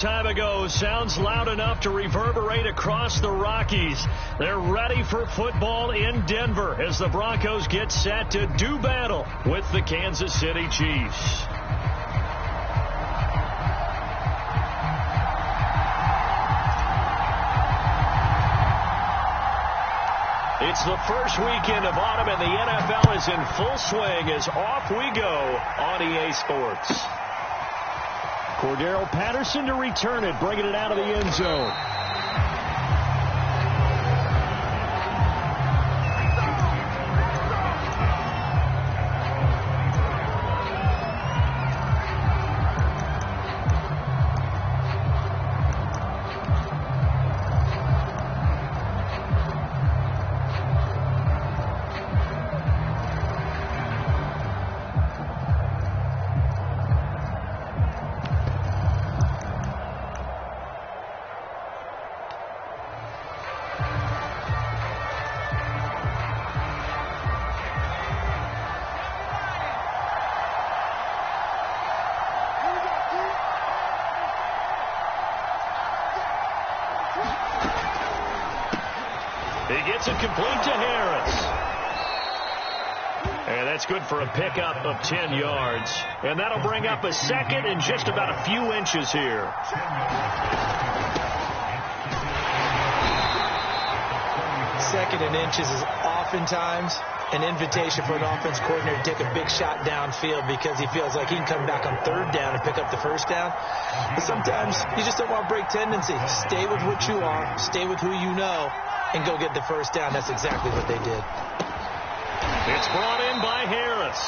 Time ago sounds loud enough to reverberate across the Rockies. They're ready for football in Denver as the Broncos get set to do battle with the Kansas City Chiefs. It's the first weekend of autumn and the NFL is in full swing as off we go on EA Sports. Cordero Patterson to return it, bringing it out of the end zone. He gets it complete to Harris. And that's good for a pickup of 10 yards. And that'll bring up a second and just about a few inches here. Second and inches is oftentimes an invitation for an offense coordinator to take a big shot downfield because he feels like he can come back on third down and pick up the first down. But sometimes you just don't want to break tendency. Stay with what you are, stay with who you know, and go get the first down. That's exactly what they did. It's brought in by Harris.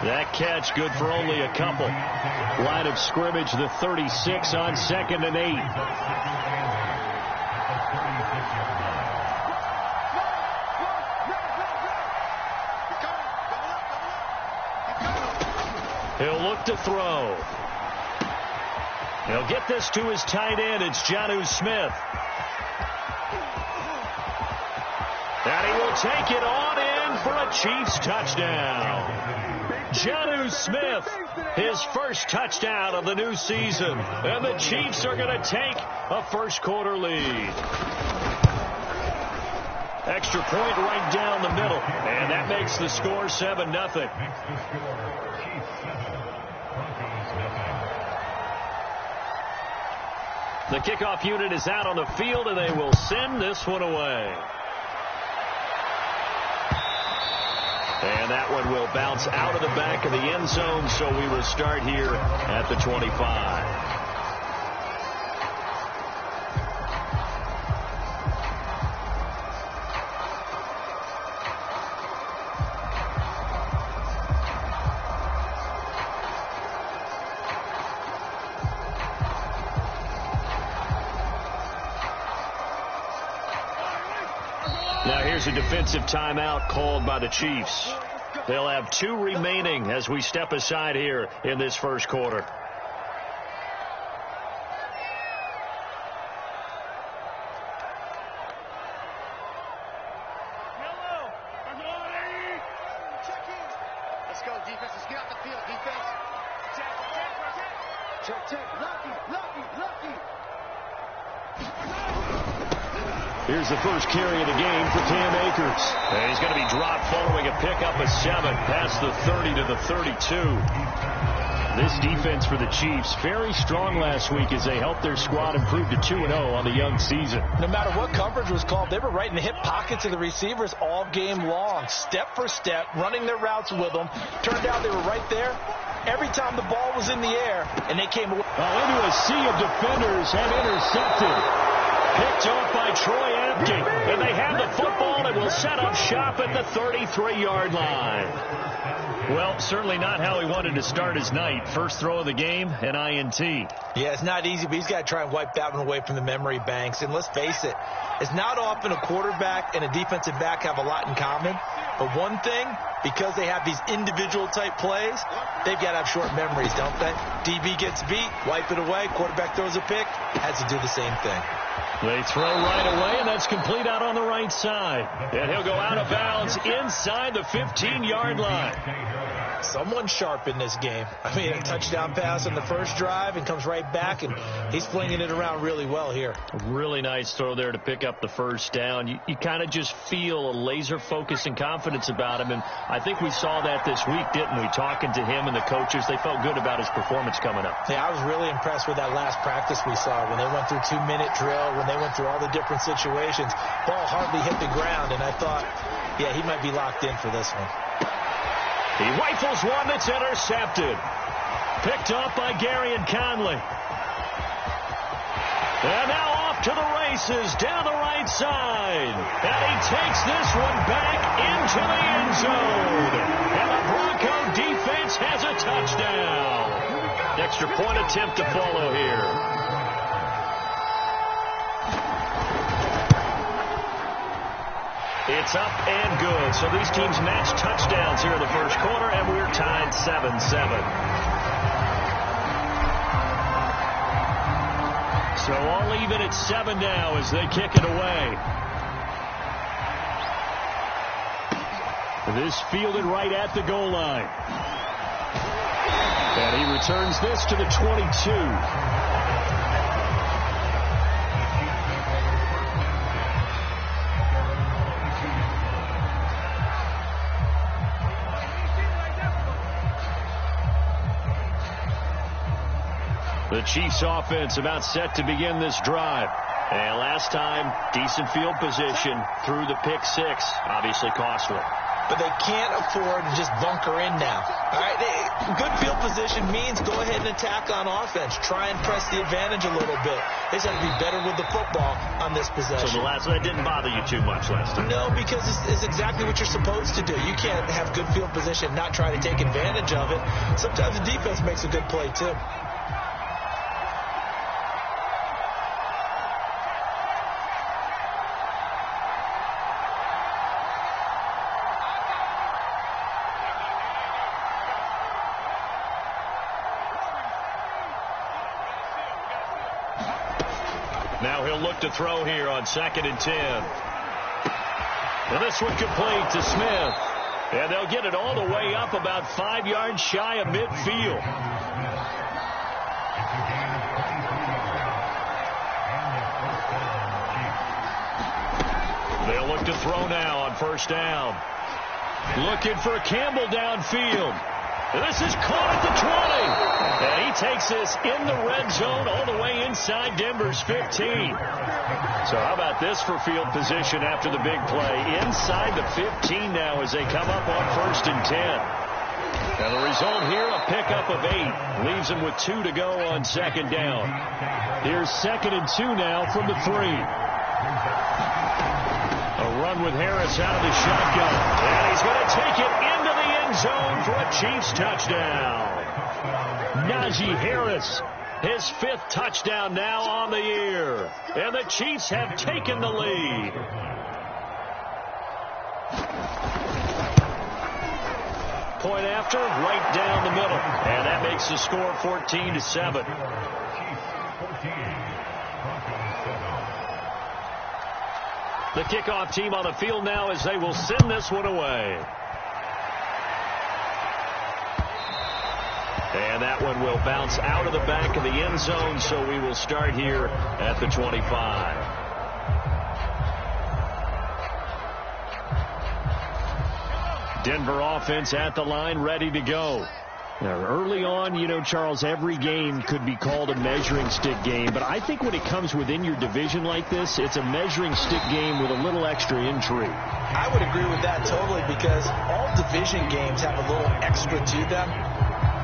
That catch good for only a couple. Line of scrimmage, the 36 on 2nd and 8. He'll look to throw. He'll get this to his tight end. It's Jonnu Smith. And he will take it on in for a Chiefs touchdown. Jonnu Smith, his first touchdown of the new season. And the Chiefs are going to take a first-quarter lead. Extra point right down the middle. And that makes the score 7-0. The kickoff unit is out on the field, and they will send this one away. And that one will bounce out of the back of the end zone, so we will start here at the 25. Now here's a defensive timeout called by the Chiefs. They'll have 2 remaining as we step aside here in this first quarter. Let's go, defense. Let's get out the field, defense. Check. Lucky. Here's the first carry of the game for Cam Akers. And he's going to be dropped following a pickup of 7 past the 30 to the 32. This defense for the Chiefs, very strong last week as they helped their squad improve to 2-0 on the young season. No matter what coverage was called, they were right in the hip pockets of the receivers all game long, step for step, running their routes with them. Turned out they were right there every time the ball was in the air, and they came away. Into a sea of defenders and intercepted. Picked off by Troy Apke. And they have the football and will set up shop at the 33-yard line. Well, certainly not how he wanted to start his night. First throw of the game, an INT. Yeah, it's not easy, but he's got to try and wipe that one away from the memory banks. And let's face it, it's not often a quarterback and a defensive back have a lot in common. But one thing, because they have these individual type plays, they've got to have short memories, don't they? DB gets beat, wipe it away, quarterback throws a pick, has to do the same thing. They throw right away, and that's complete out on the right side. And he'll go out of bounds inside the 15-yard line. Someone sharp in this game. I mean, a touchdown pass on the first drive and comes right back, and he's flinging it around really well here. A really nice throw there to pick up the first down. You kind of just feel a laser focus and confidence about him, and I think we saw that this week, didn't we? Talking to him and the coaches, they felt good about his performance coming up. Yeah, I was really impressed with that last practice we saw when they went through 2-minute drill, when they went through all the different situations. Ball hardly hit the ground, and I thought, yeah, he might be locked in for this one. He rifles one that's intercepted. Picked up by Gary and Conley. And now off to the races down the right side. And he takes this one back into the end zone. And the Bronco defense has a touchdown. Extra point attempt to follow here. It's up and good. So these teams match touchdowns here in the first quarter, and we're tied 7-7. So all even at 7 now as they kick it away. This fielded right at the goal line. And he returns this to the 22. The Chiefs offense about set to begin this drive. And last time, decent field position through the pick six. Obviously costly. But they can't afford to just bunker in now. All right, good field position means go ahead and attack on offense. Try and press the advantage a little bit. They just have to be better with the football on this possession. So that didn't bother you too much last time? No, because it's exactly what you're supposed to do. You can't have good field position and not try to take advantage of it. Sometimes the defense makes a good play, too. Now he'll look to throw here on 2nd and 10. And this one complete to Smith. And they'll get it all the way up about 5 yards shy of midfield. They'll look to throw now on 1st down. Looking for Campbell downfield. This is caught at the 20. And he takes this in the red zone all the way inside Denver's 15. So how about this for field position after the big play? Inside the 15 now as they come up on 1st and 10. And the result here, a pickup of 8. Leaves them with 2 to go on 2nd down. Here's 2nd and 2 now from the 3. A run with Harris out of the shotgun. And he's going to take it into the end zone for a Chiefs touchdown. Najee Harris, his 5th touchdown now on the year. And the Chiefs have taken the lead. Point after, right down the middle. And that makes the score 14-7. The kickoff team on the field now as they will send this one away. And that one will bounce out of the back of the end zone, so we will start here at the 25. Denver offense at the line, ready to go. Now, early on, you know, Charles, every game could be called a measuring stick game, but I think when it comes within your division like this, it's a measuring stick game with a little extra intrigue. I would agree with that totally, because all division games have a little extra to them.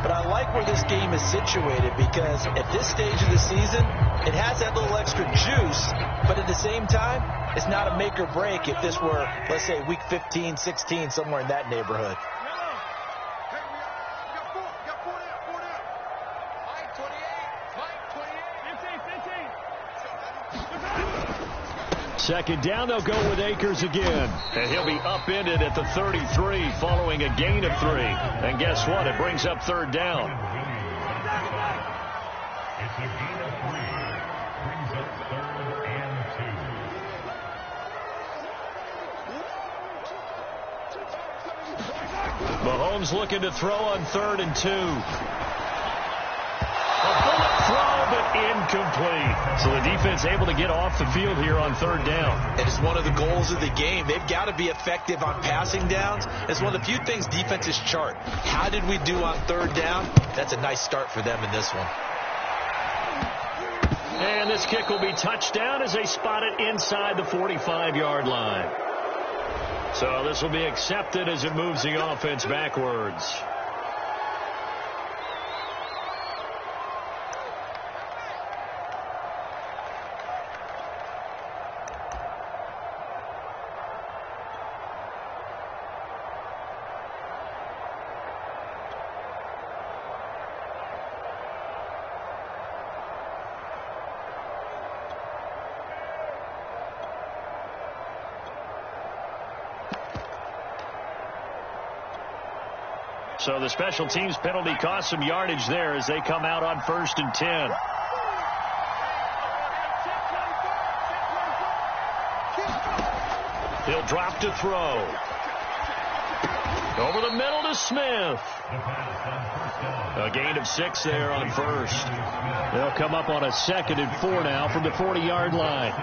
But I like where this game is situated, because at this stage of the season, it has that little extra juice, but at the same time, it's not a make or break if this were, let's say, week 15, 16, somewhere in that neighborhood. Second down, they'll go with Akers again. And he'll be upended at the 33 following a gain of 3. And guess what? It brings up 3rd down. It's a gain of 3. Brings up 3rd and Mahomes looking to throw on 3rd and 2. A bullet throw, but incomplete. So the defense able to get off the field here on 3rd down. And it's one of the goals of the game. They've got to be effective on passing downs. It's one of the few things defenses chart. How did we do on 3rd down? That's a nice start for them in this one. And this kick will be touchdown as they spot it inside the 45-yard line. So this will be accepted as it moves the offense backwards. So the special teams penalty cost some yardage there as they come out on 1st and 10. He'll drop to throw. Over the middle to Smith. A gain of 6 there on 1st. They'll come up on a 2nd and 4 now from the 40-yard line.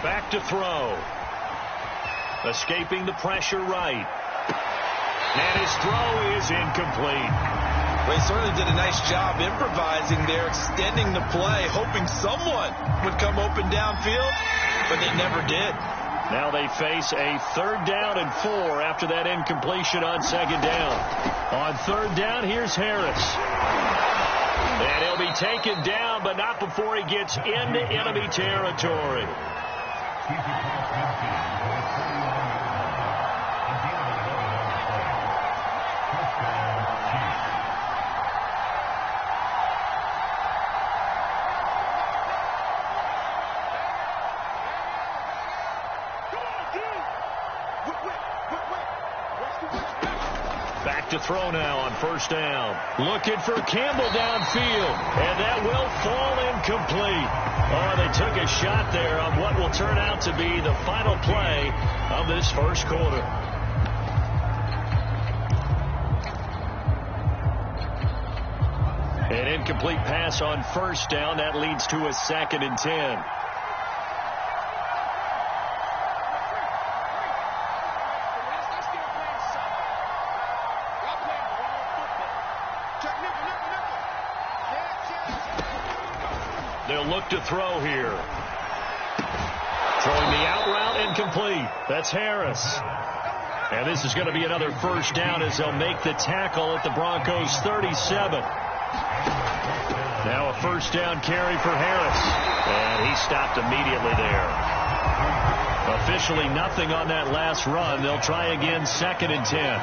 Back to throw. Escaping the pressure right. And his throw is incomplete. Well, he certainly did a nice job improvising there, extending the play, hoping someone would come open downfield, but they never did. Now they face a 3rd down and 4 after that incompletion on 2nd down. On 3rd down, here's Harris. And he'll be taken down, but not before he gets into enemy territory. Back to throw now on 1st down. Looking for Campbell downfield, and that will fall incomplete. Oh, they took a shot there on what will turn out to be the final play of this 1st quarter. An incomplete pass on 1st down. That leads to a 2nd and 10. They'll look to throw here. Throwing the out route incomplete. That's Harris. And this is going to be another 1st down as they'll make the tackle at the Broncos 37. Now a 1st down carry for Harris. And he stopped immediately there. Officially nothing on that last run. They'll try again 2nd and 10.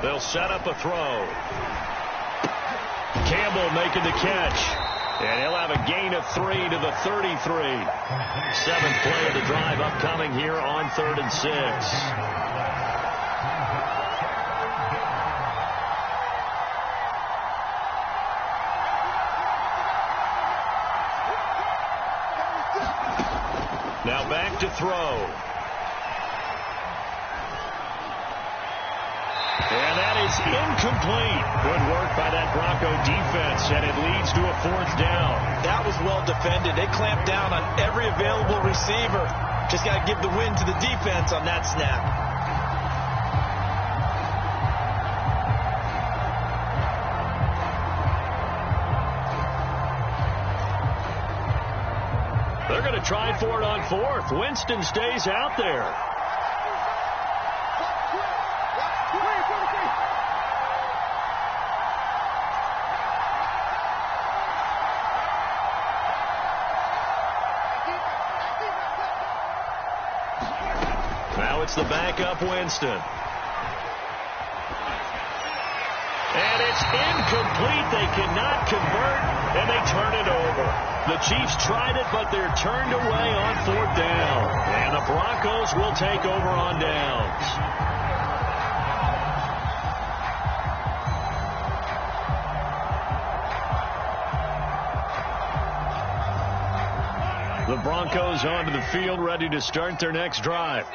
They'll set up a throw. Campbell making the catch. And he'll have a gain of 3 to the 33. 7th play of the drive upcoming here on 3rd and 6. Now back to throw. And that is incomplete. Good work by that Bronco defense, and it leads to a 4th down. That was well defended. They clamped down on every available receiver. Just got to give the win to the defense on that snap. They're going to try for it on 4th. Winston stays out there. It's the backup Winston. And it's pass incomplete. They cannot convert, and they turn it over. The Chiefs tried it, but they're turned away on 4th down. And the Broncos will take over on downs. The Broncos onto the field, ready to start their next drive.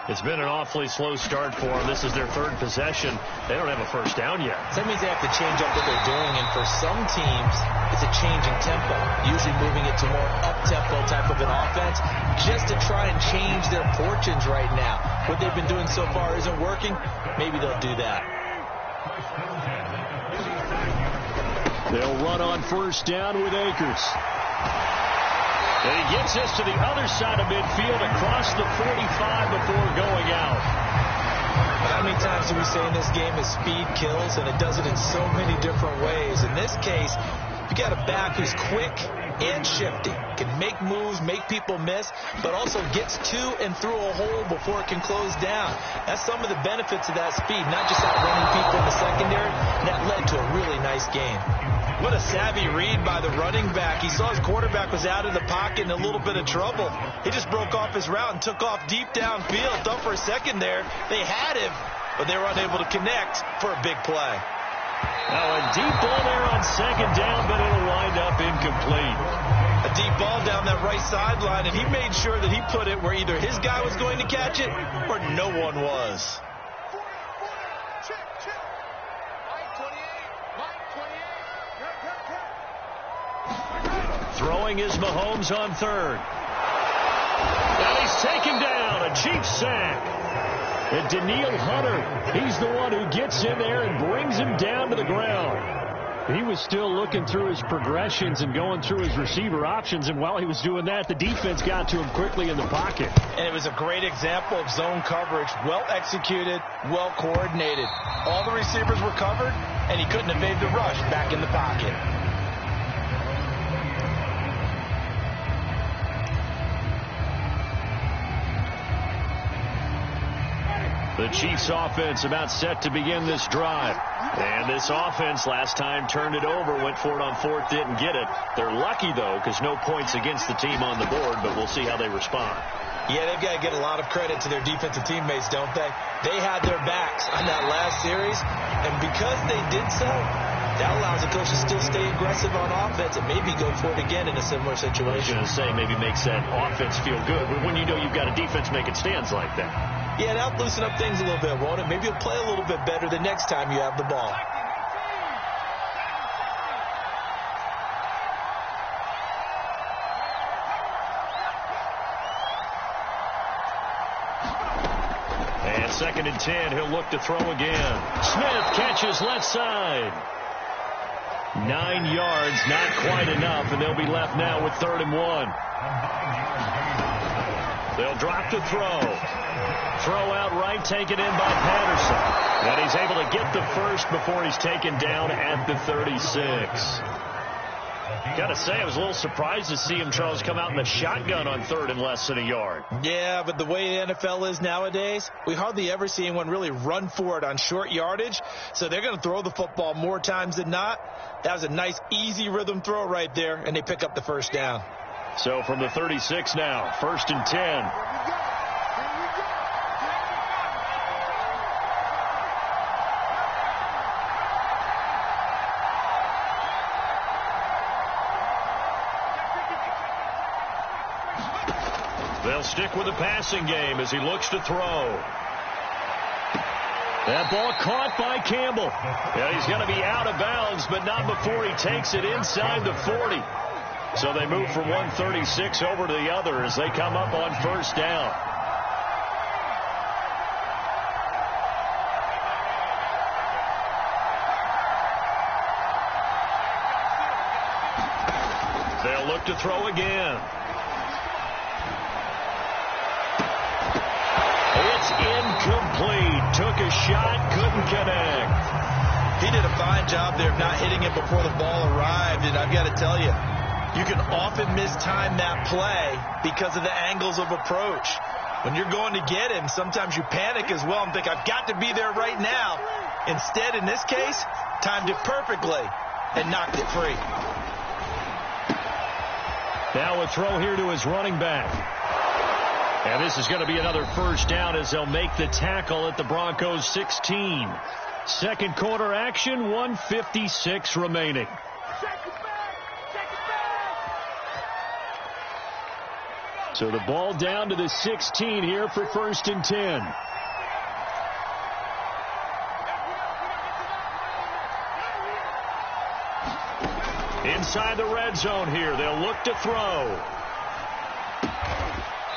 It's been an awfully slow start for them. This is their 3rd possession. They don't have a first down yet. So that means they have to change up what they're doing, and for some teams, it's a changing tempo, usually moving it to more up-tempo type of an offense, just to try and change their fortunes right now. What they've been doing so far isn't working. Maybe they'll do that. They'll run on 1st down with Akers. And he gets us to the other side of midfield across the 45 before going out. How many times do we say in this game is speed kills, and it does it in so many different ways. In this case, you got a back who's quick and shifty, can make moves, make people miss, but also gets to and through a hole before it can close down. That's some of the benefits of that speed, not just outrunning people in the secondary. That led to a really nice game. What a savvy read by the running back. He saw his quarterback was out of the pocket in a little bit of trouble. He just broke off his route and took off deep downfield. Thought for a second there they had him, but they were unable to connect for a big play. Now a deep ball there on 2nd down, but it'll wind up incomplete. A deep ball down that right sideline, and he made sure that he put it where either his guy was going to catch it or no one was. Throwing is Mahomes on 3rd. And he's taken down. A cheap sack. And Daniil Hunter, he's the one who gets in there and brings him down to the ground. He was still looking through his progressions and going through his receiver options, and while he was doing that, the defense got to him quickly in the pocket. And it was a great example of zone coverage. Well executed, well coordinated. All the receivers were covered, and he couldn't evade the rush back in the pocket. The Chiefs offense about set to begin this drive. And this offense last time turned it over, went for it on 4th, didn't get it. They're lucky, though, because no points against the team on the board, but we'll see how they respond. Yeah, they've got to get a lot of credit to their defensive teammates, don't they? They had their backs on that last series, and because they did so, that allows the coach to still stay aggressive on offense and maybe go for it again in a similar situation. I was going to say, maybe makes that offense feel good, but when you know you've got a defense making stands like that. Yeah, that'll loosen up things a little bit, won't it? Maybe you'll play a little bit better the next time you have the ball. And 2nd and 10, he'll look to throw again. Smith catches left side. 9 yards, not quite enough, and they'll be left now with 3rd and 1. They'll drop to throw. Throw out right, taken in by Patterson. And he's able to get the first before he's taken down at the 36. Got to say, I was a little surprised to see him, Charles, come out in the shotgun on 3rd and less than a yard. Yeah, but the way the NFL is nowadays, we hardly ever see anyone really run for it on short yardage. So they're going to throw the football more times than not. That was a nice, easy rhythm throw right there, and they pick up the first down. So from the 36 now, 1st and 10. They'll stick with the passing game as he looks to throw. That ball caught by Campbell. Yeah, he's going to be out of bounds, but not before he takes it inside the 40. So they move from 136 over to the other as they come up on 1st down. They'll look to throw again. It's incomplete. Took a shot, couldn't connect. He did a fine job there of not hitting it before the ball arrived, and I've got to tell you, you can often mistime that play because of the angles of approach. When you're going to get him, sometimes you panic as well and think, I've got to be there right now. Instead, in this case, timed it perfectly and knocked it free. Now a throw here to his running back. And this is going to be another first down as they'll make the tackle at the Broncos 16. Second quarter action, 1:56 remaining. So the ball down to the 16 here for 1st and 10. Inside the red zone here. They'll look to throw.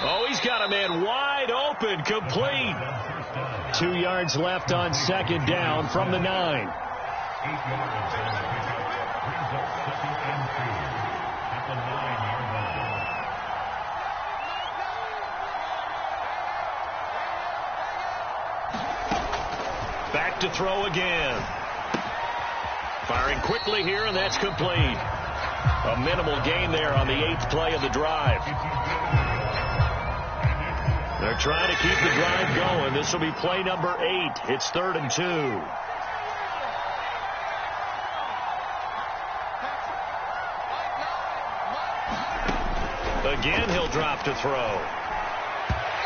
Oh, he's got a man wide open, complete. 2 yards left on 2nd down from the 9. Back to throw again. Firing quickly here, and that's complete. A minimal gain there on the 8th play of the drive. They're trying to keep the drive going. This will be play number 8. It's 3rd and 2. Again, he'll drop to throw.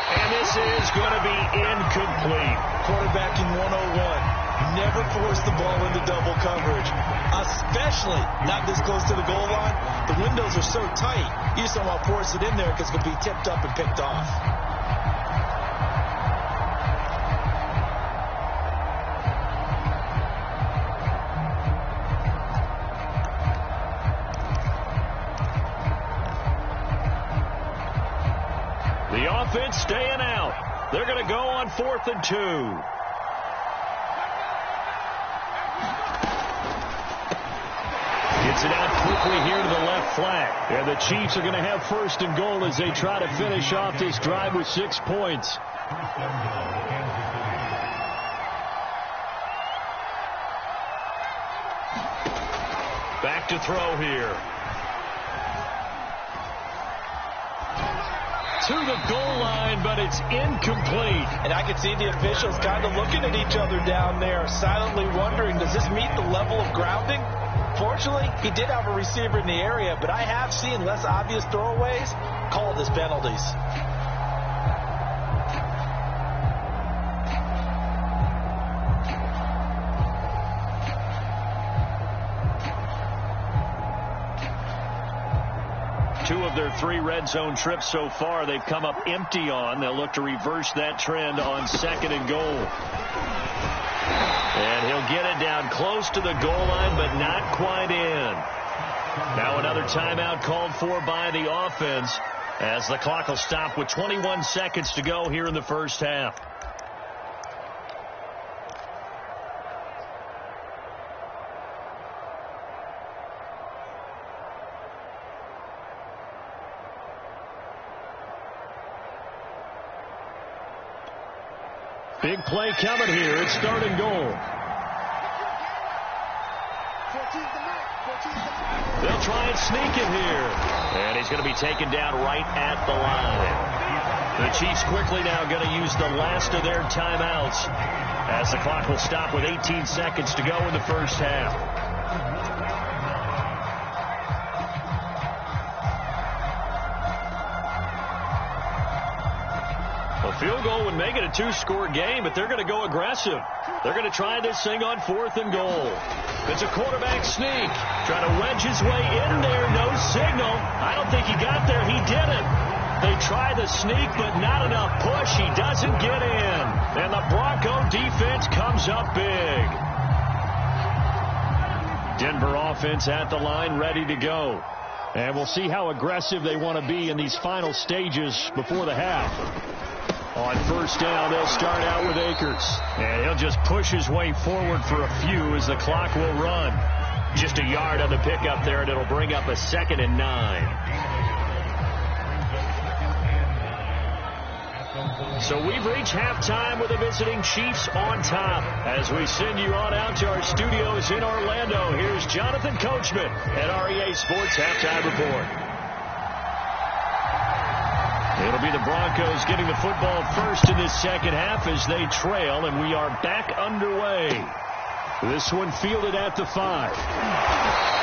And this is going to be incomplete. Quarterbacking 101. Never force the ball into double coverage, especially not this close to the goal line. The windows are so tight, you just don't want to force it in there because it could be tipped up and picked off. The offense staying out. They're going to go on 4th and 2. Gets it out quickly here to the left flank. And the Chiefs are going to have 1st and goal as they try to finish off this drive with 6 points. Back to throw here. To the goal line, but it's incomplete. And I can see the officials kind of looking at each other down there, silently wondering, does this meet the level of grounding? Fortunately, he did have a receiver in the area, but I have seen less obvious throwaways called as penalties. Two of their 3 red zone trips so far, they've come up empty on. They'll look to reverse that trend on 2nd and goal. And he'll get it down close to the goal line, but not quite in. Now another timeout called for by the offense as the clock will stop with 21 seconds to go here in the first half. Big play coming here. It's 3rd and goal. They'll try and sneak it here. And he's going to be taken down right at the line. The Chiefs quickly now going to use the last of their timeouts as the clock will stop with 18 seconds to go in the first half. A field goal would make it a 2-score game, but they're going to go aggressive. They're going to try this thing on 4th and goal. It's a quarterback sneak. Trying to wedge his way in there. No signal. I don't think he got there. He didn't. They try the sneak, but not enough push. He doesn't get in. And the Bronco defense comes up big. Denver offense at the line, ready to go. And we'll see how aggressive they want to be in these final stages before the half. On 1st down, they'll start out with Akers. And he'll just push his way forward for a few as the clock will run. Just a yard on the pickup there, and it'll bring up a 2nd and 9. So we've reached halftime with the visiting Chiefs on top. As we send you on out to our studios in Orlando, here's Jonathan Coachman at REA Sports Halftime Report. It'll be the Broncos getting the football first in this second half as they trail, and we are back underway. This one fielded at the 5.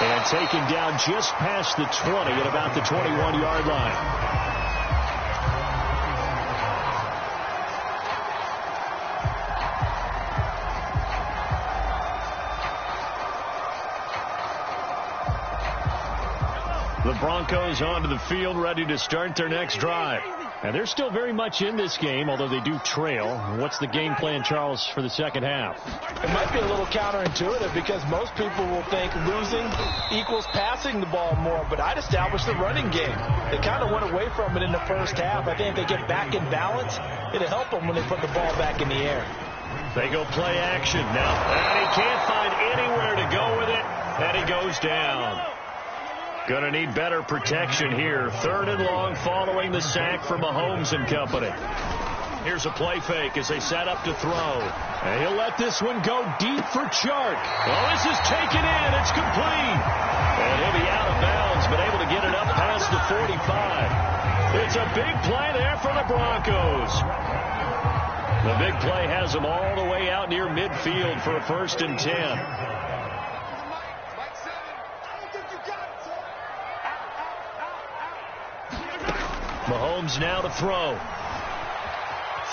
And taken down just past the 20 at about the 21-yard line. The Broncos onto the field, ready to start their next drive. And they're still very much in this game, although they do trail. What's the game plan, Charles, for the second half? It might be a little counterintuitive because most people will think losing equals passing the ball more, but I'd establish the running game. They kind of went away from it in the first half. I think if they get back in balance, it'll help them when they put the ball back in the air. They go play action now. And he can't find anywhere to go with it, and he goes down. Going to need better protection here. 3rd and long following the sack from Mahomes and company. Here's a play fake as they set up to throw. And he'll let this one go deep for Chark. Oh, this is taken in. It's complete. And he'll be out of bounds, but able to get it up past the 45. It's a big play there for the Broncos. The big play has them all the way out near midfield for a 1st and 10. Mahomes now to throw.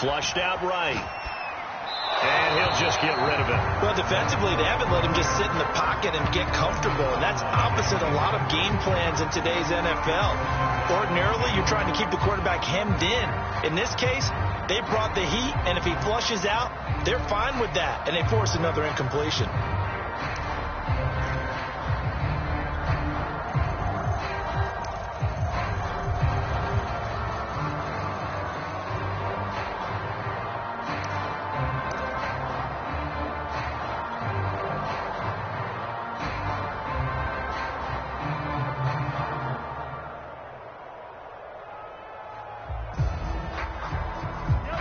Flushed out right. And he'll just get rid of it. Well, defensively, they haven't let him just sit in the pocket and get comfortable. And that's opposite a lot of game plans in today's NFL. Ordinarily, you're trying to keep the quarterback hemmed in. In this case, they brought the heat, and if he flushes out, they're fine with that. And they force another incompletion.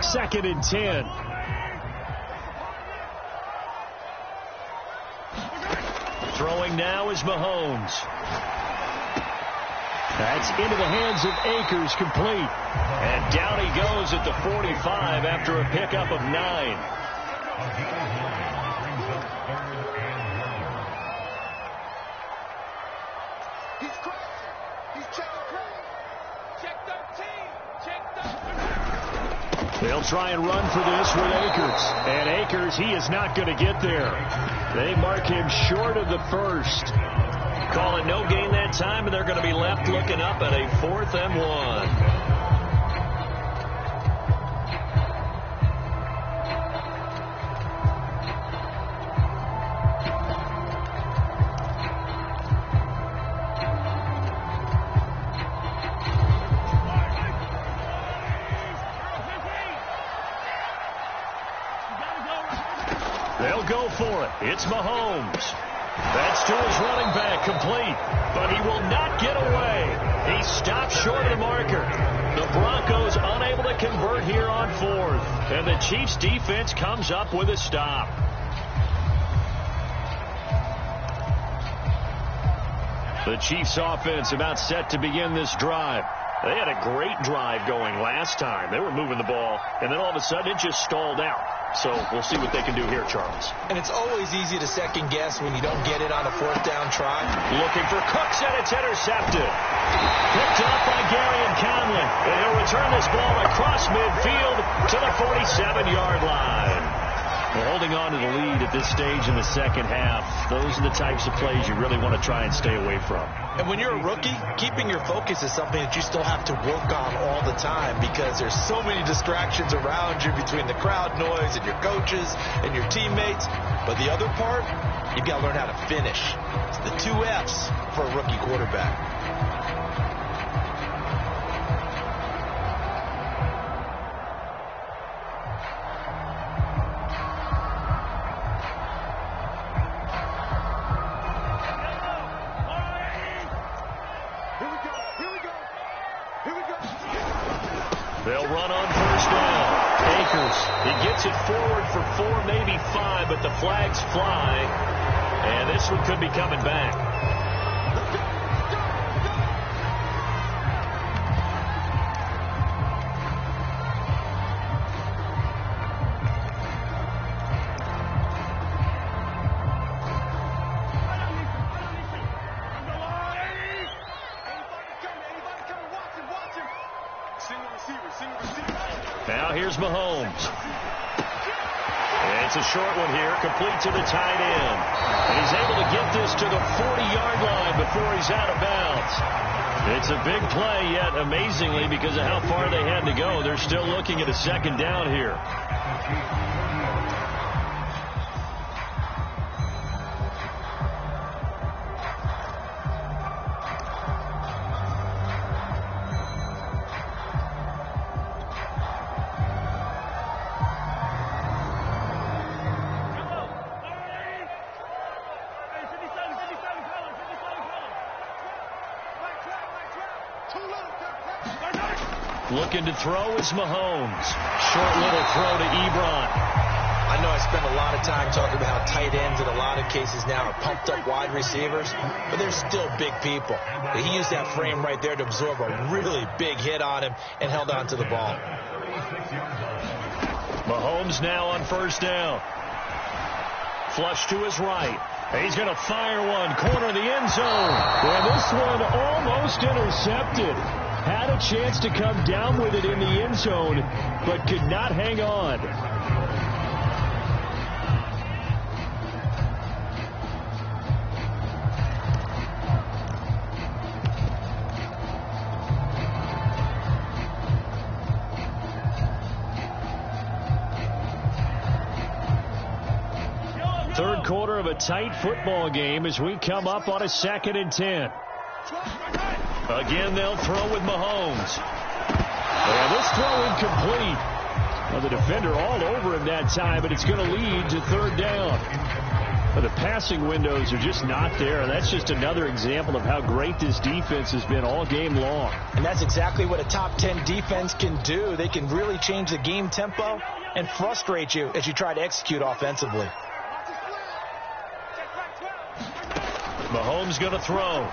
Second and 10. Throwing now is Mahomes. That's into the hands of Akers, complete. And down he goes at the 45 after a pickup of 9. He's crouching. He's checking crouch. Check 13. Check 13. They'll try and run for this with Akers. And Akers, he is not going to get there. They mark him short of the 1st. Call it no gain that time, and they're going to be left looking up at a 4th and 1. They'll go for it. It's Mahomes. That's to his running back, complete. But he will not get away. He stopped short of the marker. The Broncos unable to convert here on 4th. And the Chiefs defense comes up with a stop. The Chiefs offense about set to begin this drive. They had a great drive going last time. They were moving the ball, and then all of a sudden it just stalled out. So we'll see what they can do here, Charles. And it's always easy to second guess when you don't get it on a 4th down try. Looking for Cooks, and it's intercepted. Picked up by Gary and Conley. And he'll return this ball across midfield to the 47-yard line. Well, holding on to the lead at this stage in the second half, those are the types of plays you really want to try and stay away from. And when you're a rookie, keeping your focus is something that you still have to work on all the time because there's so many distractions around you between the crowd noise and your coaches and your teammates. But the other part, you've got to learn how to finish. It's the 2 F's for a rookie quarterback. They'll run on 1st down. Akers, he gets it forward for 4, maybe 5, but the flags fly. And this one could be coming back. Single receiver, single receiver. Now here's Mahomes. It's a short one here, complete to the tight end. And he's able to get this to the 40-yard line before he's out of bounds. It's a big play, yet amazingly, because of how far they had to go, they're still looking at a second down here. Looking to throw is Mahomes. Short little throw to Ebron. I know I spend a lot of time talking about how tight ends in a lot of cases now are pumped up wide receivers, but they're still big people. But he used that frame right there to absorb a really big hit on him and held on to the ball. Mahomes now on first down. Flush to his right. He's going to fire one, corner of the end zone. And this one almost intercepted. Had a chance to come down with it in the end zone, but could not hang on. Third quarter of a tight football game as we come up on a 2nd and 10. Again, they'll throw with Mahomes. And this throw incomplete. Well, the defender all over him that time, but it's going to lead to third down. But the passing windows are just not there. That's just another example of how great this defense has been all game long. And that's exactly what a top 10 defense can do. They can really change the game tempo and frustrate you as you try to execute offensively. Mahomes going to throw.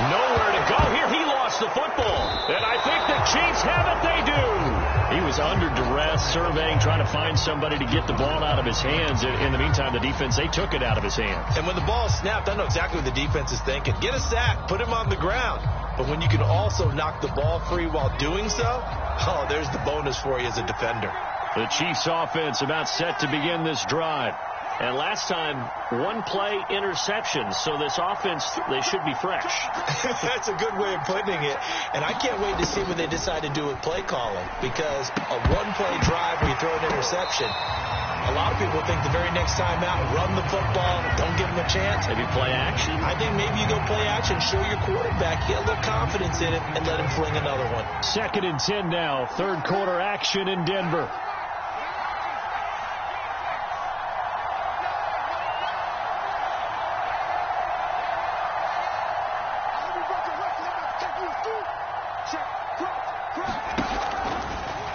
Nowhere to go here. He lost the football. And I think the Chiefs have it. They do. He was under duress, surveying, trying to find somebody to get the ball out of his hands. In the meantime, the defense, they took it out of his hands. And when the ball is snapped, I know exactly what the defense is thinking. Get a sack. Put him on the ground. But when you can also knock the ball free while doing so, oh, there's the bonus for you as a defender. The Chiefs offense about set to begin this drive. And last time, one play interception. So this offense, they should be fresh. That's a good way of putting it. And I can't wait to see what they decide to do with play calling. Because a one-play drive where you throw an interception, a lot of people think the very next time out, run the football, don't give them a chance. Maybe play action? I think maybe you go play action, show your quarterback, get a little confidence in it, and let him fling another one. 2nd and 10 now. Third quarter action in Denver.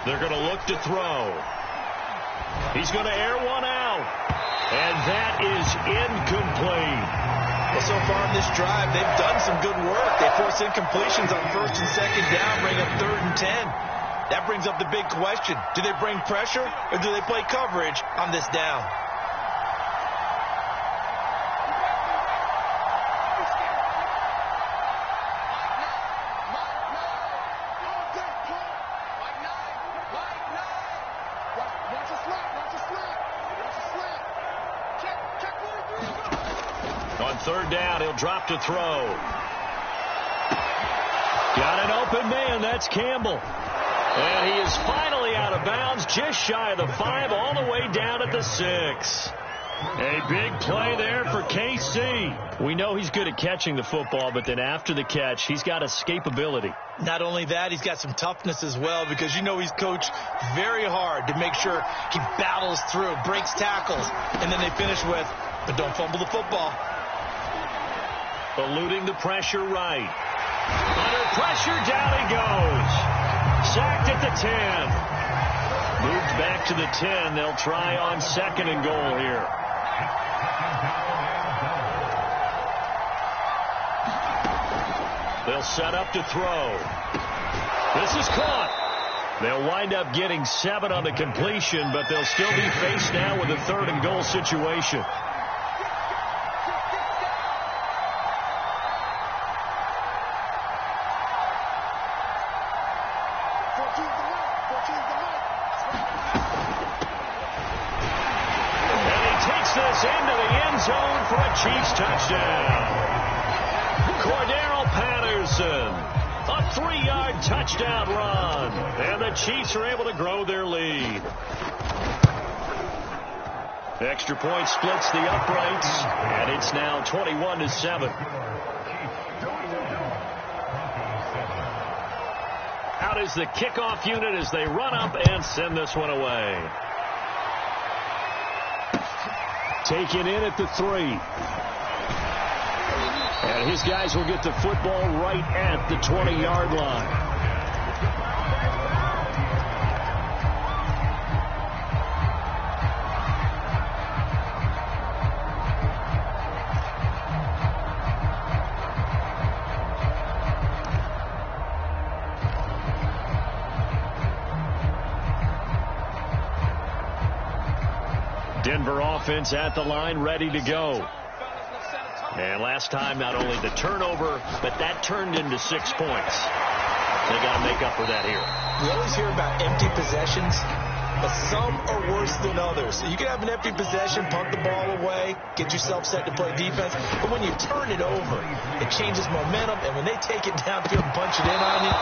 They're going to look to throw. He's going to air one out. And that is incomplete. Well, so far in this drive, they've done some good work. They force incompletions on 1st and 2nd down, bring up 3rd and 10. That brings up the big question. Do they bring pressure or do they play coverage on this down? On 3rd down, he'll drop to throw. Got an open man. That's Campbell. And he is finally out of bounds, just shy of the 5, all the way down at the 6. A big play there for KC. We know he's good at catching the football, but then after the catch, he's got escapability. Not only that, he's got some toughness as well, because you know he's coached very hard to make sure he battles through, breaks tackles, and then they finish with, but don't fumble the football. Eluding the pressure right. Under pressure, down he goes. Sacked at the 10. Moved back to the 10. They'll try on 2nd and goal here. They'll set up to throw. This is caught. They'll wind up getting 7 on the completion, but they'll still be faced now with a 3rd and goal situation. And he takes this into the end zone for a Chiefs touchdown. Cordero Patterson, a 3-yard touchdown run. And the Chiefs are able to grow their lead. Extra point splits the uprights, and it's now 21-7. Out is the kickoff unit as they run up and send this one away. Taken in at the 3. And his guys will get the football right at the 20-yard line. Denver offense at the line, ready to go. And last time, not only the turnover, but that turned into 6 points. They got to make up for that here. We always hear about empty possessions, but some are worse than others. You can have an empty possession, punt the ball away, get yourself set to play defense, but when you turn it over, it changes momentum, and when they take it downfield and punch it in on you,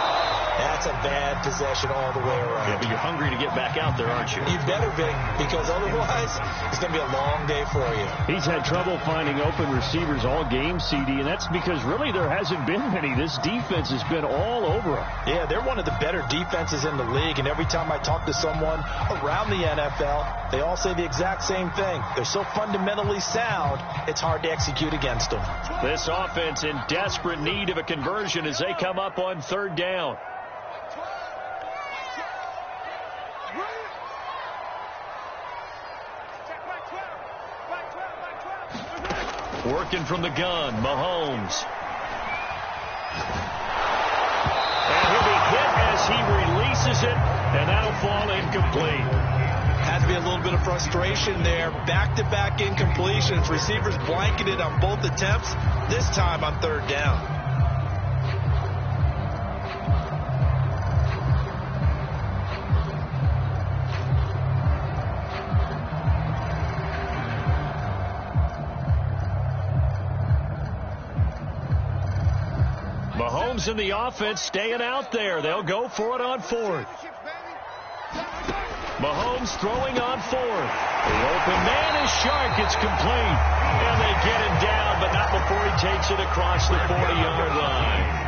that's a bad possession all the way around. Yeah, but you're hungry to get back out there, aren't you? You better be, because otherwise, it's going to be a long day for you. He's had trouble finding open receivers all game, CD, and that's because really there hasn't been many. This defense has been all over him. Yeah, they're one of the better defenses in the league, and every time I talk to someone around the NFL, they all say the exact same thing. They're so fundamentally sound, it's hard to execute against them. This offense in desperate need of a conversion as they come up on 3rd down. Working from the gun, Mahomes. And he'll be hit as he releases it, and that'll fall incomplete. Had to be a little bit of frustration there. Back-to-back incompletions. Receivers blanketed on both attempts, this time on 3rd down. Mahomes and the offense staying out there. They'll go for it on 4th. Mahomes throwing on 4th. The open man is Shark. It's complete. And they get him down, but not before he takes it across the 40-yard line.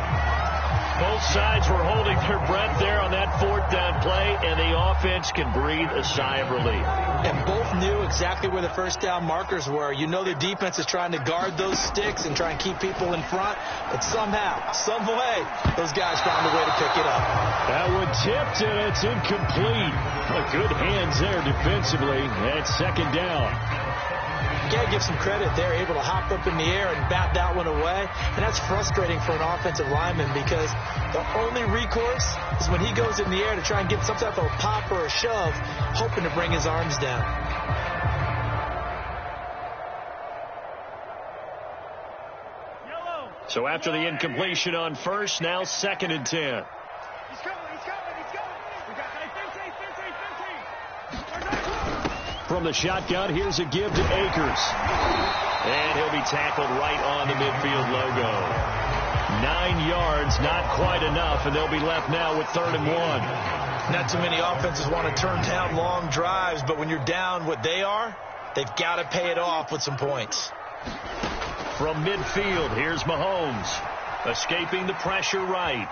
Both sides were holding their breath there on that 4th down play, and the offense can breathe a sigh of relief. And both knew exactly where the 1st down markers were. You know the defense is trying to guard those sticks and try and keep people in front, but somehow, some way, those guys found a way to pick it up. That one tipped, and it's incomplete. Good hands there defensively. That's 2nd down. Got to give some credit. They're able to hop up in the air and bat that one away. And that's frustrating for an offensive lineman because the only recourse is when he goes in the air to try and get some type of a pop or a shove, hoping to bring his arms down. So after the incompletion on 1st, now 2nd and 10. He's coming. We got 15. From the shotgun, here's a give to Akers. And he'll be tackled right on the midfield logo. 9 yards, not quite enough, and they'll be left now with 3rd and 1. Not too many offenses want to turn down long drives, but when you're down what they are, they've got to pay it off with some points. From midfield, here's Mahomes. Escaping the pressure right.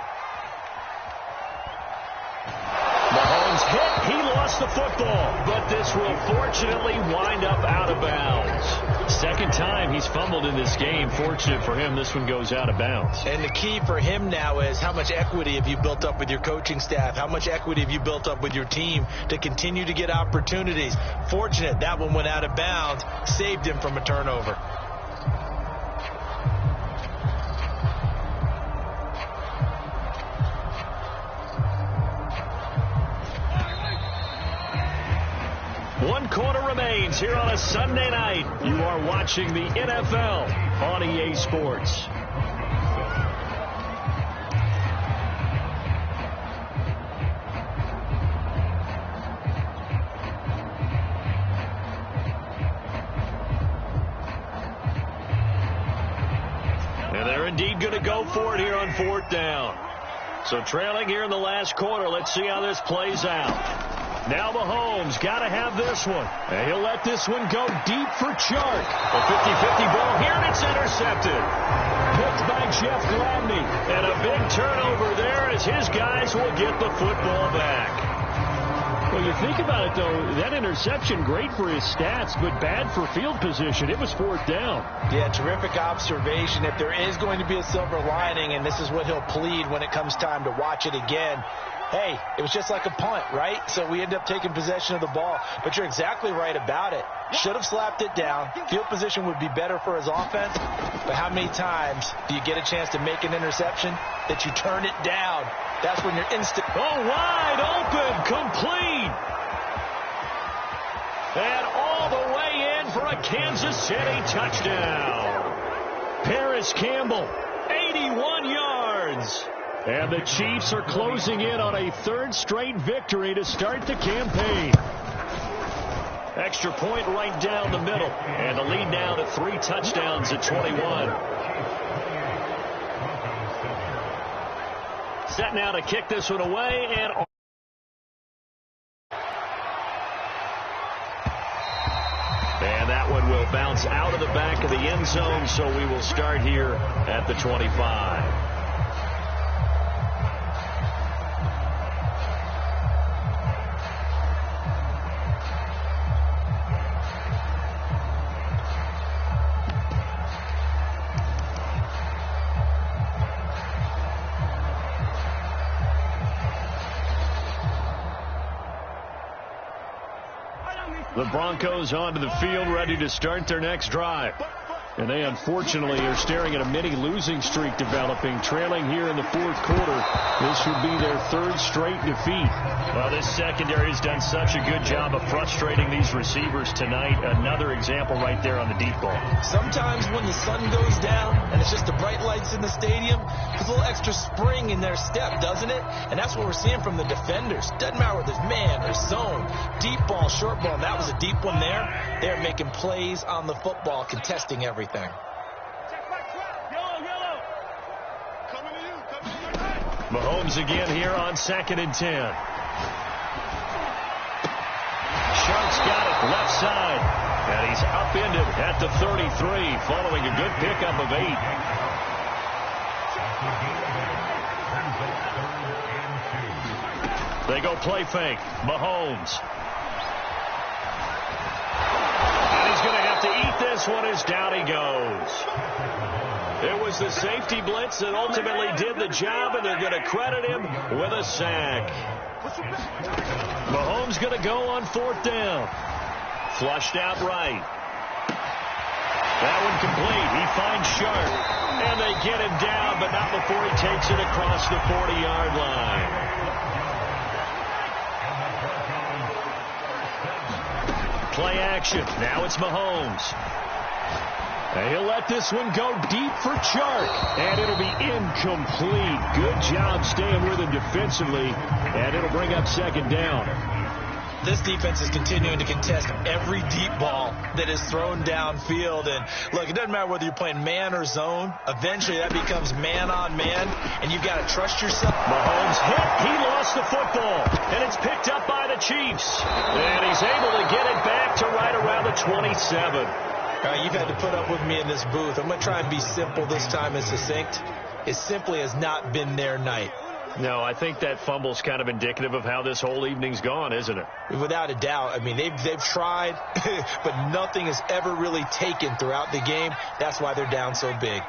Mahomes hit. He lost the football, but this will fortunately wind up out of bounds. 2nd time he's fumbled in this game. Fortunate for him, this one goes out of bounds. And the key for him now is how much equity have you built up with your coaching staff? How much equity have you built up with your team to continue to get opportunities? Fortunate that one went out of bounds, saved him from a turnover. One quarter remains here on a Sunday night. You are watching the NFL on EA Sports. going to go for it here on 4th down. So trailing here in the last quarter. Let's see how this plays out. Now Mahomes got to have this one. And he'll let this one go deep for Chark. A 50-50 ball here, and it's intercepted. Picked by Jeff Gladney. And a big turnover there as his guys will get the football back. Well, you think about it, though, that interception, great for his stats, but bad for field position. It was 4th down. Yeah, terrific observation. If there is going to be a silver lining, and this is what he'll plead when it comes time to watch it again, hey, it was just like a punt, right? So we end up taking possession of the ball. But you're exactly right about it. Should have slapped it down. Field position would be better for his offense. But how many times do you get a chance to make an interception that you turn it down? That's when you're instant. Oh, wide open, complete. And all the way in for a Kansas City touchdown. Paris Campbell, 81 yards. And the Chiefs are closing in on a 3rd straight victory to start the campaign. Extra point right down the middle. And the lead now to 3 touchdowns at 21. Set now to kick this one away. And that one will bounce out of the back of the end zone. So we will start here at the 25. The Broncos onto the field, ready to start their next drive. And they unfortunately are staring at a mini losing streak developing, trailing here in the 4th quarter. This would be their 3rd straight defeat. Well, this secondary has done such a good job of frustrating these receivers tonight. Another example right there on the deep ball. Sometimes when the sun goes down and it's just the bright lights in the stadium, there's a little extra spring in their step, doesn't it? And that's what we're seeing from the defenders. Doesn't matter whether it's man or zone, deep ball, short ball. And that was a deep one there. They're making plays on the football, contesting everything. Mahomes again here on 2nd and 10. Shark's got it left side. And he's upended at the 33 following a good pickup of 8. They go play fake. Mahomes. And he's going to have to eat this one as down he goes. It was the safety blitz that ultimately did the job, and they're going to credit him with a sack. Mahomes going to go on 4th down. Flushed out right. That one complete. He finds Sharp, and they get him down, but not before he takes it across the 40-yard line. Play action. Now it's Mahomes. And he'll let this one go deep for Chark. And it'll be incomplete. Good job staying with him defensively. And it'll bring up 2nd down. This defense is continuing to contest every deep ball that is thrown downfield. And look, it doesn't matter whether you're playing man or zone. Eventually that becomes man on man, and you've got to trust yourself. Mahomes hit. He lost the football, and it's picked up by the Chiefs. And he's able to get it back to right around the 27. You've had to put up with me in this booth. I'm going to try and be simple this time and succinct. It simply has not been their night. No, I think that fumble's kind of indicative of how this whole evening's gone, isn't it? Without a doubt. I mean, they've tried, but nothing has ever really taken throughout the game. That's why they're down so big.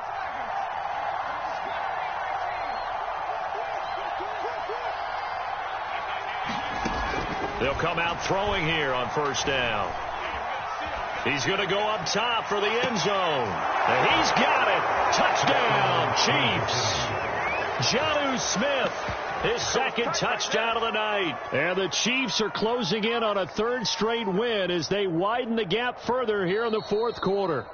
They'll come out throwing here on 1st down. He's going to go up top for the end zone. And he's got it. Touchdown, Chiefs. Jonnu Smith, his 2nd touchdown of the night. And the Chiefs are closing in on a 3rd straight win as they widen the gap further here in the 4th quarter.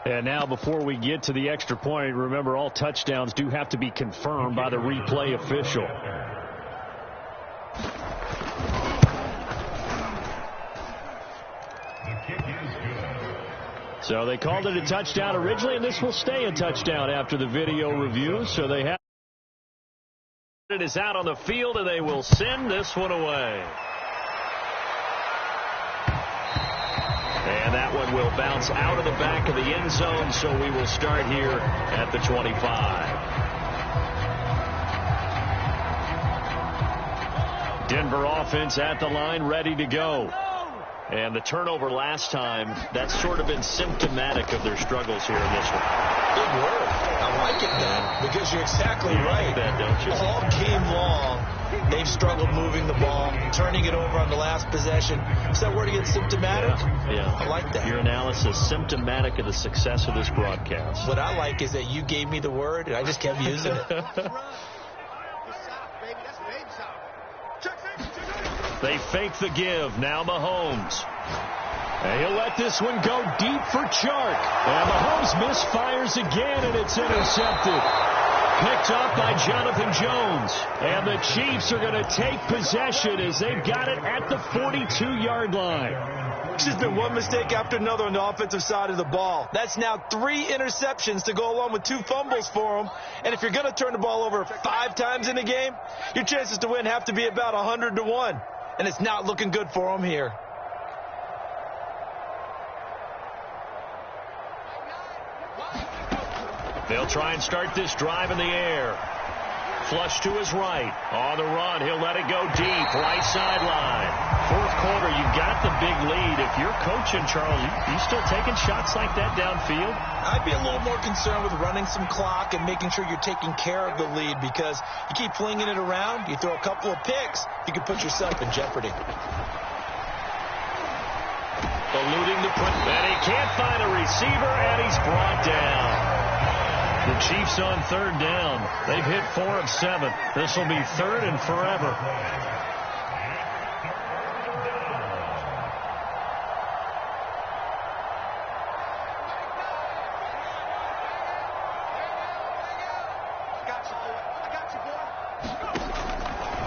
And now before we get to the extra point, remember all touchdowns do have to be confirmed by the replay official. So they called it a touchdown originally, and this will stay a touchdown after the video review. So they have it is out on the field, and they will send this one away. And that one will bounce out of the back of the end zone, so we will start here at the 25. Denver offense at the line, ready to go. And the turnover last time, that's sort of been symptomatic of their struggles here in this one. Big word. I like it now, because you're exactly right. Like that, don't you? All game long, they've struggled moving the ball, turning it over on the last possession. Is that word again, symptomatic? Yeah. I like that. Your analysis, symptomatic of the success of this broadcast. What I like is that you gave me the word, and I just kept using it. They fake the give. Now Mahomes. And he'll let this one go deep for Chark. And Mahomes misfires again, and it's intercepted. Picked up by Jonathan Jones. And the Chiefs are going to take possession as they've got it at the 42-yard line. It's just been one mistake after another on the offensive side of the ball. That's now 3 interceptions to go along with 2 fumbles for them. And if you're going to turn the ball over 5 times in a game, your chances to win have to be about 100-1. And it's not looking good for them here. They'll try and start this drive in the air. Flush to his right. On the run, he'll let it go deep. Right sideline. Fourth quarter, you've got the big lead. If you're coaching, Charles, you still taking shots like that downfield? I'd be a little more concerned with running some clock and making sure you're taking care of the lead, because you keep flinging it around, you throw a couple of picks, you can put yourself in jeopardy. Eluding the press. And he can't find a receiver, and he's brought down. The Chiefs on third down. They've hit 4 of 7. This will be 3rd and forever.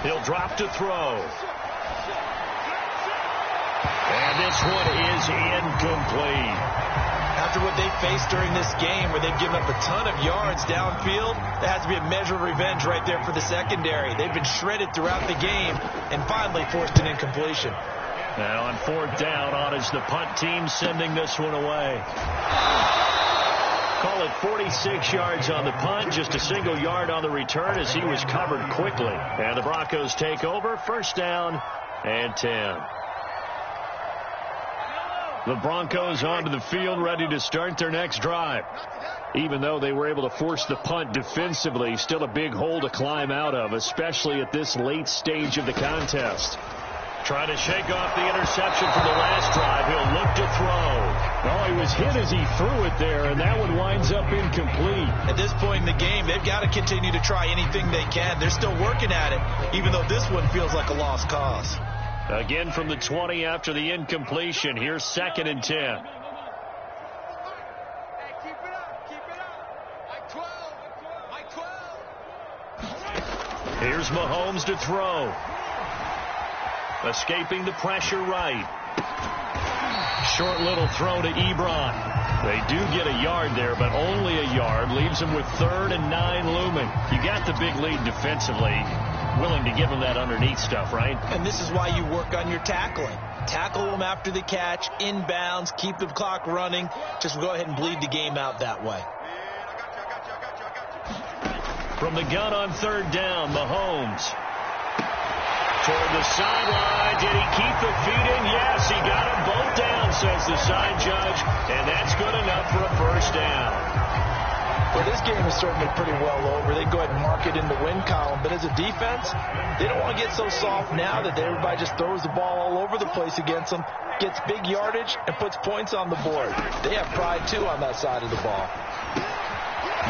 He'll drop to throw. And this one is incomplete. After what they faced during this game, where they've given up a ton of yards downfield, that has to be a measure of revenge right there for the secondary. They've been shredded throughout the game and finally forced an incompletion. Now on 4th down, on is the punt team sending this one away. Call it 46 yards on the punt, just a single yard on the return as he was covered quickly. And the Broncos take over, 1st down and 10. The Broncos onto the field, ready to start their next drive. Even though they were able to force the punt defensively, still a big hole to climb out of, especially at this late stage of the contest. Trying to shake off the interception from the last drive. He'll look to throw. Oh, he was hit as he threw it there, and that one winds up incomplete. At this point in the game, they've got to continue to try anything they can. They're still working at it, even though this one feels like a lost cause. Again from the 20 after the incompletion. Here's 2nd and 10. Hey, keep it up. Like 12. Like 12. Here's Mahomes to throw. Escaping the pressure right. Short little throw to Ebron. They do get a yard there, but only a yard. Leaves them with 3rd and 9 looming. You got the big lead defensively. Willing to give them that underneath stuff, right? And this is why you work on your tackling. Tackle them after the catch, inbounds, keep the clock running. Just go ahead and bleed the game out that way. From the gun on 3rd down, Mahomes. Toward the sideline. Did he keep the feet in? Yes, he got them both down, says the side judge. And that's good enough for a 1st down. Well, this game is certainly pretty well over. They go ahead and mark it in the win column. But as a defense, they don't want to get so soft now that everybody just throws the ball all over the place against them, gets big yardage, and puts points on the board. They have pride, too, on that side of the ball.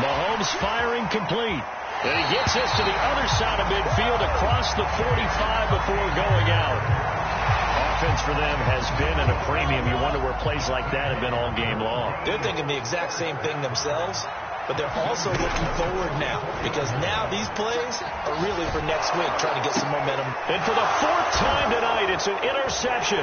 Mahomes firing complete. And he gets this to the other side of midfield across the 45 before going out. Offense for them has been at a premium. You wonder where plays like that have been all game long. They're thinking the exact same thing themselves. but they're also looking forward now, because now these plays are really for next week, trying to get some momentum. And for the 4th time tonight, it's an interception.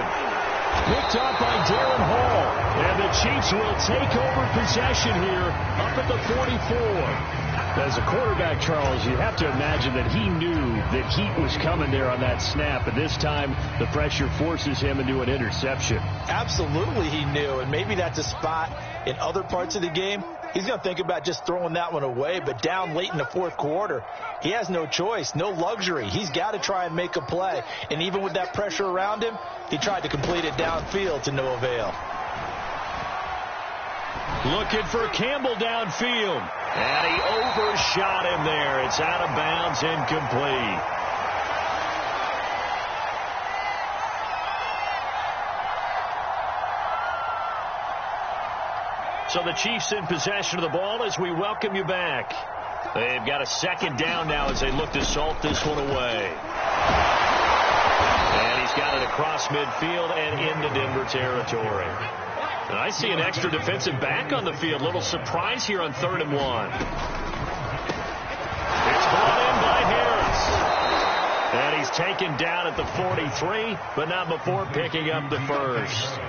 Picked up by Darren Hall. And the Chiefs will take over possession here up at the 44. As a quarterback, Charles, you have to imagine that he knew that heat was coming there on that snap. But this time, the pressure forces him into an interception. Absolutely he knew, and maybe that's a spot in other parts of the game. He's going to think about just throwing that one away, but down late in the 4th quarter, he has no choice, no luxury. He's got to try and make a play. And even with that pressure around him, he tried to complete it downfield to no avail. Looking for Campbell downfield. And he overshot him there. It's out of bounds, incomplete. So the Chiefs in possession of the ball as we welcome you back. They've got a 2nd down now as they look to salt this one away. And he's got it across midfield and into Denver territory. And I see an extra defensive back on the field. Little surprise here on 3rd and 1. It's brought in by Harris. And he's taken down at the 43, but not before picking up the first.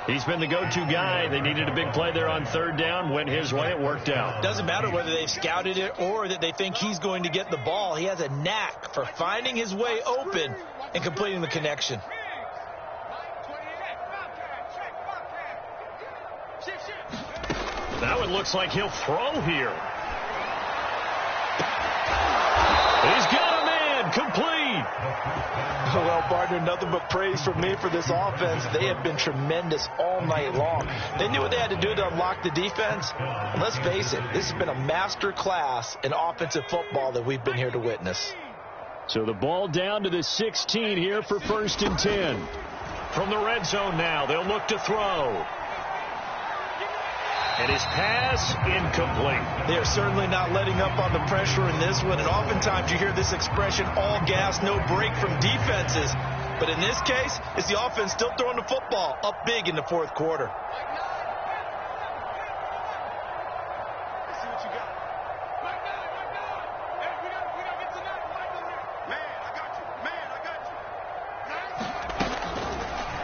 He's been the go-to guy. They needed a big play there on 3rd down. Went his way. It worked out. Doesn't matter whether they've scouted it or that they think he's going to get the ball. He has a knack for finding his way open and completing the connection. Now it looks like he'll throw here. He's got a man. Complete. Well, partner, nothing but praise from me for this offense. They have been tremendous all night long. They knew what they had to do to unlock the defense. And let's face it, this has been a master class in offensive football that we've been here to witness. So the ball down to the 16 here for 1st and 10. From the red zone now, they'll look to throw. And his pass incomplete. They are certainly not letting up on the pressure in this one. And oftentimes you hear this expression, all gas, no break from defenses. But in this case, it's the offense still throwing the football up big in the 4th quarter.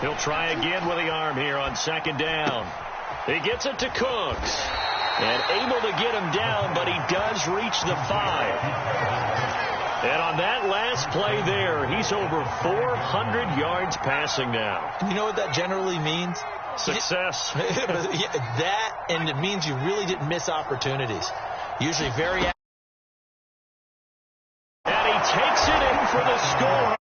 He'll try again with the arm here on 2nd down. He gets it to Cooks. And able to get him down, but he does reach the 5. And on that last play there, he's over 400 yards passing now. You know what that generally means? Success. That, and it means you really didn't miss opportunities. Usually very... And he takes it in for the score